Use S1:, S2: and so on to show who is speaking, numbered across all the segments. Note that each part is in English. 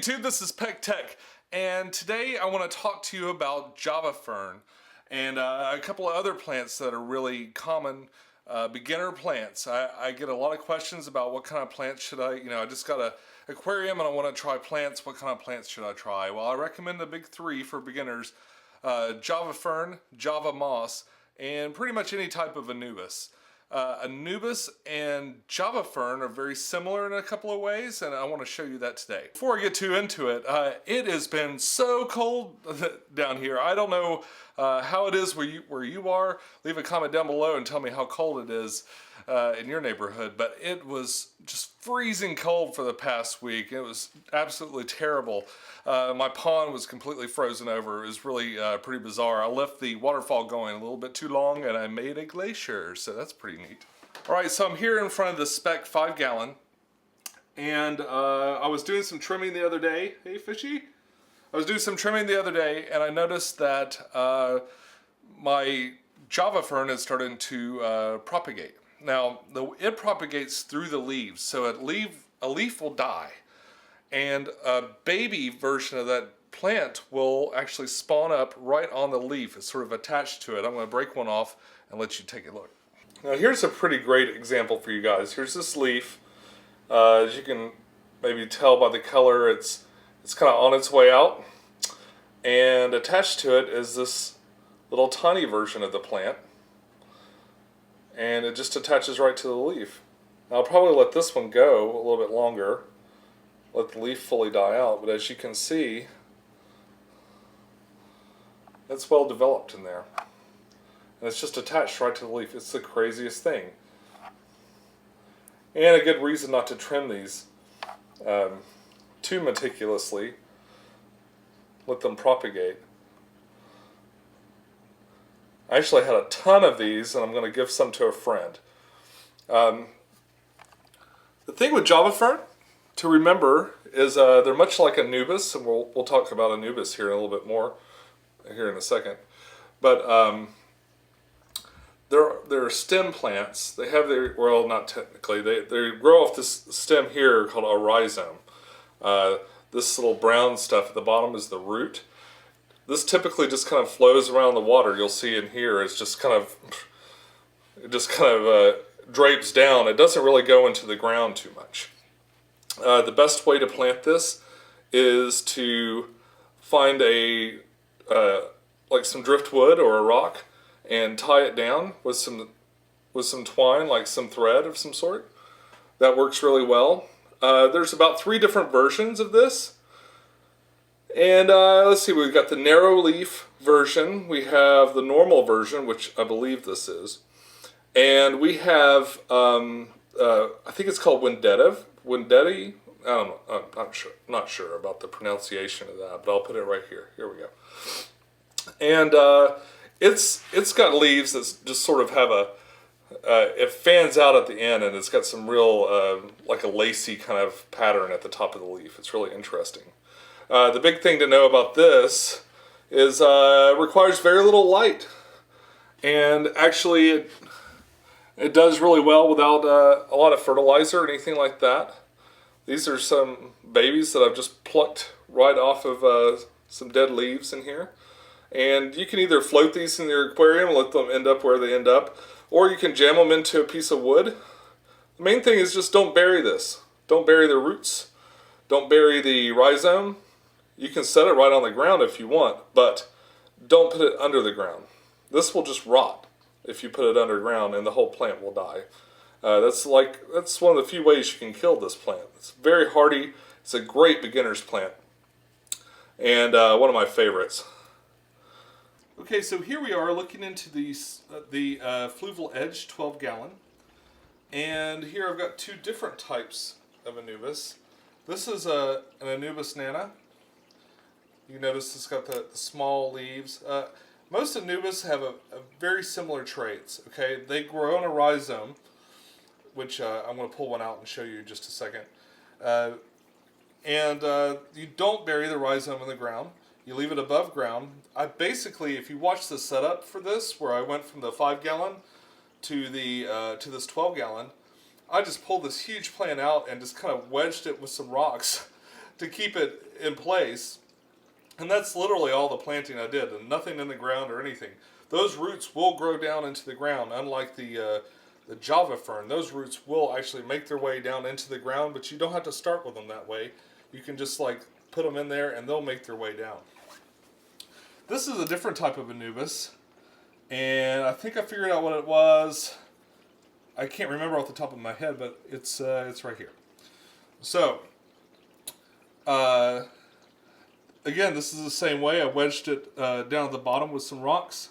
S1: YouTube, this is Pecktec, and today I want to talk to you about Java Fern and a couple of other plants that are really common beginner plants. I get a lot of questions about what kind of plants should I just got an aquarium and I want to try plants. What kind of plants should I try? Well, I recommend the big three for beginners: Java Fern, Java Moss, and pretty much any type of Anubis. Anubis and Java Fern are very similar in a couple of ways, and I want to show you that today. Before I get too into it, it has been so cold down here. I don't know how it is where you are. Leave a comment down below and tell me how cold it is in your neighborhood, but it was just freezing cold for the past week. It was absolutely terrible. My pond was completely frozen over. It was really pretty bizarre. I left the waterfall going a little bit too long and I made a glacier, so that's pretty neat. Alright, so I'm here in front of the Spec 5-gallon, and I was doing some trimming the other day. Hey fishy! I was doing some trimming the other day and I noticed that my Java Fern is starting to propagate. Now, it propagates through the leaves, so a leaf will die, and a baby version of that plant will actually spawn up right on the leaf. It's sort of attached to it. I'm going to break one off and let you take a look. Now, here's a pretty great example for you guys. Here's this leaf. As you can maybe tell by the color, it's kind of on its way out, and attached to it is this little tiny version of the plant. And it just attaches right to the leaf. Now, I'll probably let this one go a little bit longer, let the leaf fully die out, but as you can see, it's well developed in there. And it's just attached right to the leaf. It's the craziest thing. And a good reason not to trim these too meticulously. Let them propagate. I actually had a ton of these, and I'm going to give some to a friend. The thing with Java Fern to remember is they're much like Anubis, and we'll talk about Anubis here a little bit more here in a second. But they're stem plants. They have their, well, not technically, they grow off this stem here called a rhizome. This little brown stuff at the bottom is the root. This typically just kind of flows around the water. You'll see in here it's just kind of, drapes down. It doesn't really go into the ground too much. The best way to plant this is to find like some driftwood or a rock and tie it down with some twine, like some thread of some sort. That works really well. There's about 3 different versions of this. And let's see, we've got the narrow leaf version, we have the normal version, which I believe this is, and we have, I think it's called Wendetti, I don't know, I'm not sure about the pronunciation of that, but I'll put it right here. Here we go. And it's got leaves that just sort of have it fans out at the end, and it's got some real, like a lacy kind of pattern at the top of the leaf. It's really interesting. The big thing to know about this is it requires very little light, and actually it does really well without a lot of fertilizer or anything like that. These are some babies that I've just plucked right off of some dead leaves in here, and you can either float these in your aquarium and let them end up where they end up, or you can jam them into a piece of wood. The main thing is just don't bury this. Don't bury the roots. Don't bury the rhizome. You can set it right on the ground if you want, but don't put it under the ground. This will just rot if you put it underground, and the whole plant will die. That's one of the few ways you can kill this plant. It's very hardy. It's a great beginner's plant, and one of my favorites. Okay, so here we are looking into the Fluval Edge 12-gallon, and here I've got 2 different types of Anubis. This is an Anubis nana. You notice it's got the small leaves. Most Anubis have a very similar traits. Okay, they grow in a rhizome, which I'm going to pull one out and show you in just a second. And you don't bury the rhizome in the ground. You leave it above ground. I basically, if you watch the setup for this, where I went from the 5-gallon to this 12-gallon, I just pulled this huge plant out and just kind of wedged it with some rocks to keep it in place. And that's literally all the planting I did, and nothing in the ground or anything. Those roots will grow down into the ground, unlike the Java fern. Those roots will actually make their way down into the ground, but you don't have to start with them that way. You can just like put them in there and they'll make their way down. This is a different type of Anubis, and I think I figured out what it was. I can't remember off the top of my head, but it's right here. So, again, this is the same way. I wedged it down at the bottom with some rocks,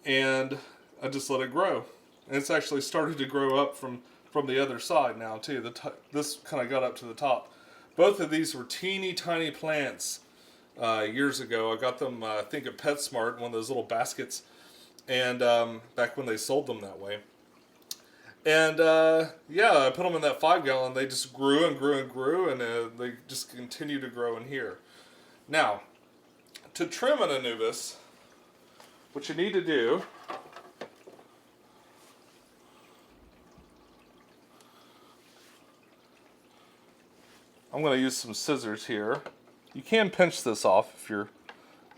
S1: and I just let it grow. And it's actually started to grow up from the other side now too. This kind of got up to the top. Both of these were teeny tiny plants years ago. I got them, I think, at PetSmart, one of those little baskets, and back when they sold them that way. And yeah, I put them in that 5-gallon. They just grew and grew and grew, and they just continue to grow in here. Now, to trim an Anubis, what you need to do I'm going to use some scissors here. You can pinch this off if you're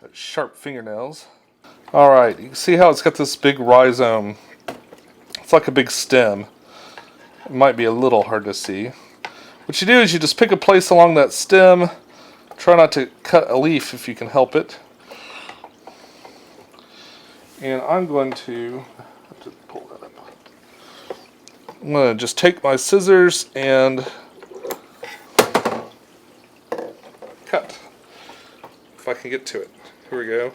S1: got sharp fingernails. Alright, you can see how it's got this big rhizome. It's like a big stem. It might be a little hard to see. What you do is you just pick a place along that stem. Try not to cut a leaf if you can help it. And I'm going to have to pull that up. I'm going to just take my scissors and cut. If I can get to it. Here we go.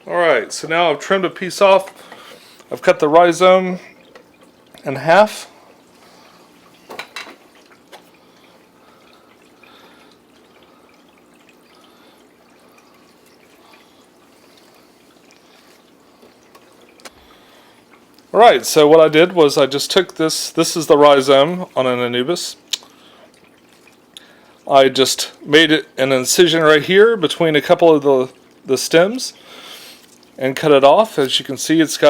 S1: Alright, so now I've trimmed a piece off. I've cut the rhizome in half. Alright, so what I did was I just took this is the rhizome on an Anubis. I just made it an incision right here between a couple of the stems and cut it off. As you can see, this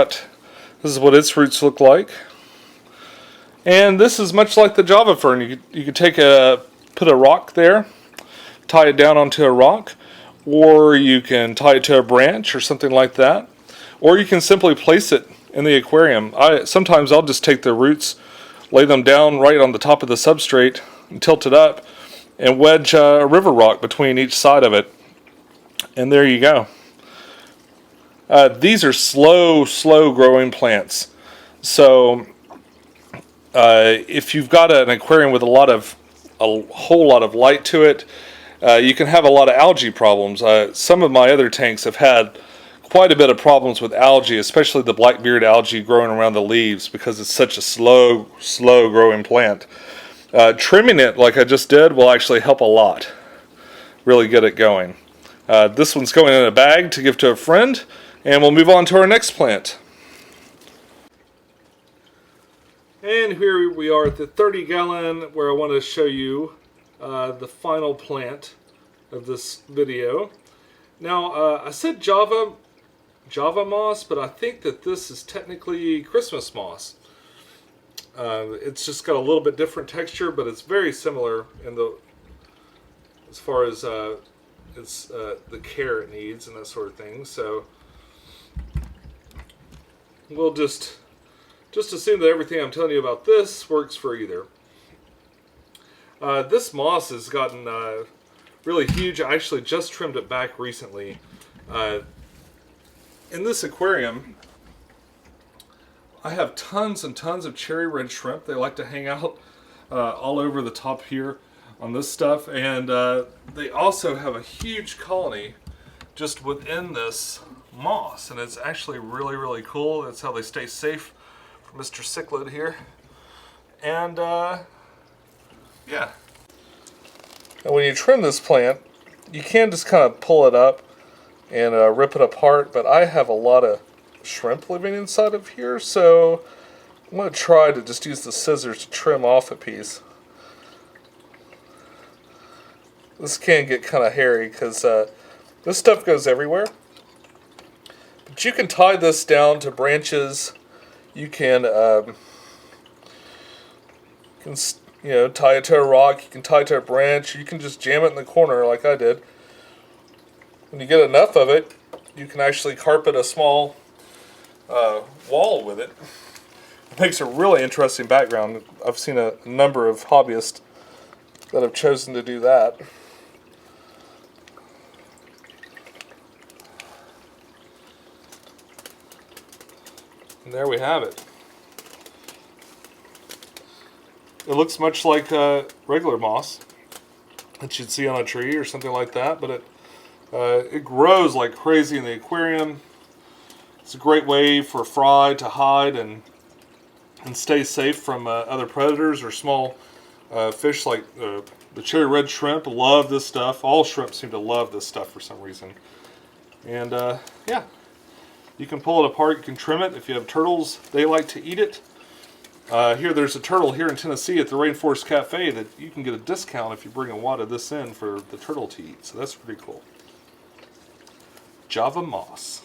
S1: is what its roots look like. And this is much like the Java fern. You could put a rock there, tie it down onto a rock, or you can tie it to a branch or something like that, or you can simply place it in the aquarium. Sometimes I'll just take the roots, lay them down right on the top of the substrate, and tilt it up, and wedge a river rock between each side of it. And there you go. These are slow growing plants. So if you've got an aquarium with a whole lot of light to it, you can have a lot of algae problems. Some of my other tanks have had quite a bit of problems with algae, especially the blackbeard algae growing around the leaves, because it's such a slow growing plant. Trimming it like I just did will actually help a lot. Really get it going. This one's going in a bag to give to a friend, and we'll move on to our next plant. And here we are at the 30-gallon, where I want to show you the final plant of this video. Now, I said Java moss, but I think that this is technically Christmas moss. It's just got a little bit different texture, but it's very similar as far as the care it needs and that sort of thing. So we'll just assume that everything I'm telling you about this works for either. This moss has gotten really huge. I actually just trimmed it back recently. In this aquarium, I have tons and tons of cherry red shrimp. They like to hang out all over the top here on this stuff, and they also have a huge colony just within this moss, and it's actually really cool. That's how they stay safe from Mr. Cichlid here. And yeah. And when you trim this plant, you can just kind of pull it up and rip it apart, but I have a lot of shrimp living inside of here, so I'm going to try to just use the scissors to trim off a piece. This can get kind of hairy because this stuff goes everywhere. But you can tie this down to branches. You can, tie it to a rock. You can tie it to a branch. You can just jam it in the corner like I did. When you get enough of it, you can actually carpet a small wall with it. It makes a really interesting background. I've seen a number of hobbyists that have chosen to do that. And there we have it. It looks much like regular moss that you'd see on a tree or something like that, but it grows like crazy in the aquarium. It's a great way for fry to hide and stay safe from other predators or small fish like the cherry red shrimp. Love this stuff. All shrimp seem to love this stuff for some reason. And yeah, you can pull it apart. You can trim it. If you have turtles, they like to eat it. There's a turtle here in Tennessee at the Rainforest Cafe that you can get a discount if you bring a wad of this in for the turtle to eat. So that's pretty cool. Java moss.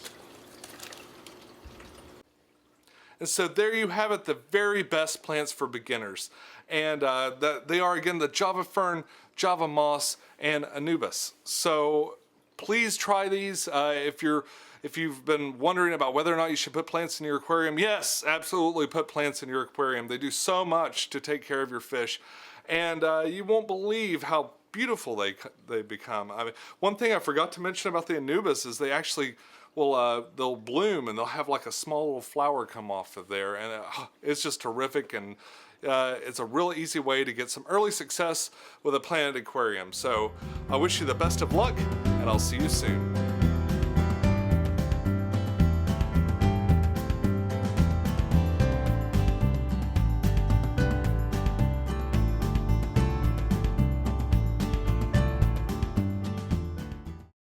S1: And so there you have it, the very best plants for beginners. And they are, again, the Java Fern, Java Moss, and Anubis. So please try these. If you've been wondering about whether or not you should put plants in your aquarium, yes, absolutely put plants in your aquarium. They do so much to take care of your fish. And you won't believe how beautiful they become. I mean, one thing I forgot to mention about the Anubis is they actually they'll bloom and they'll have like a small little flower come off of there, and it's just terrific. And it's a really easy way to get some early success with a planted aquarium. So I wish you the best of luck, and I'll see you soon.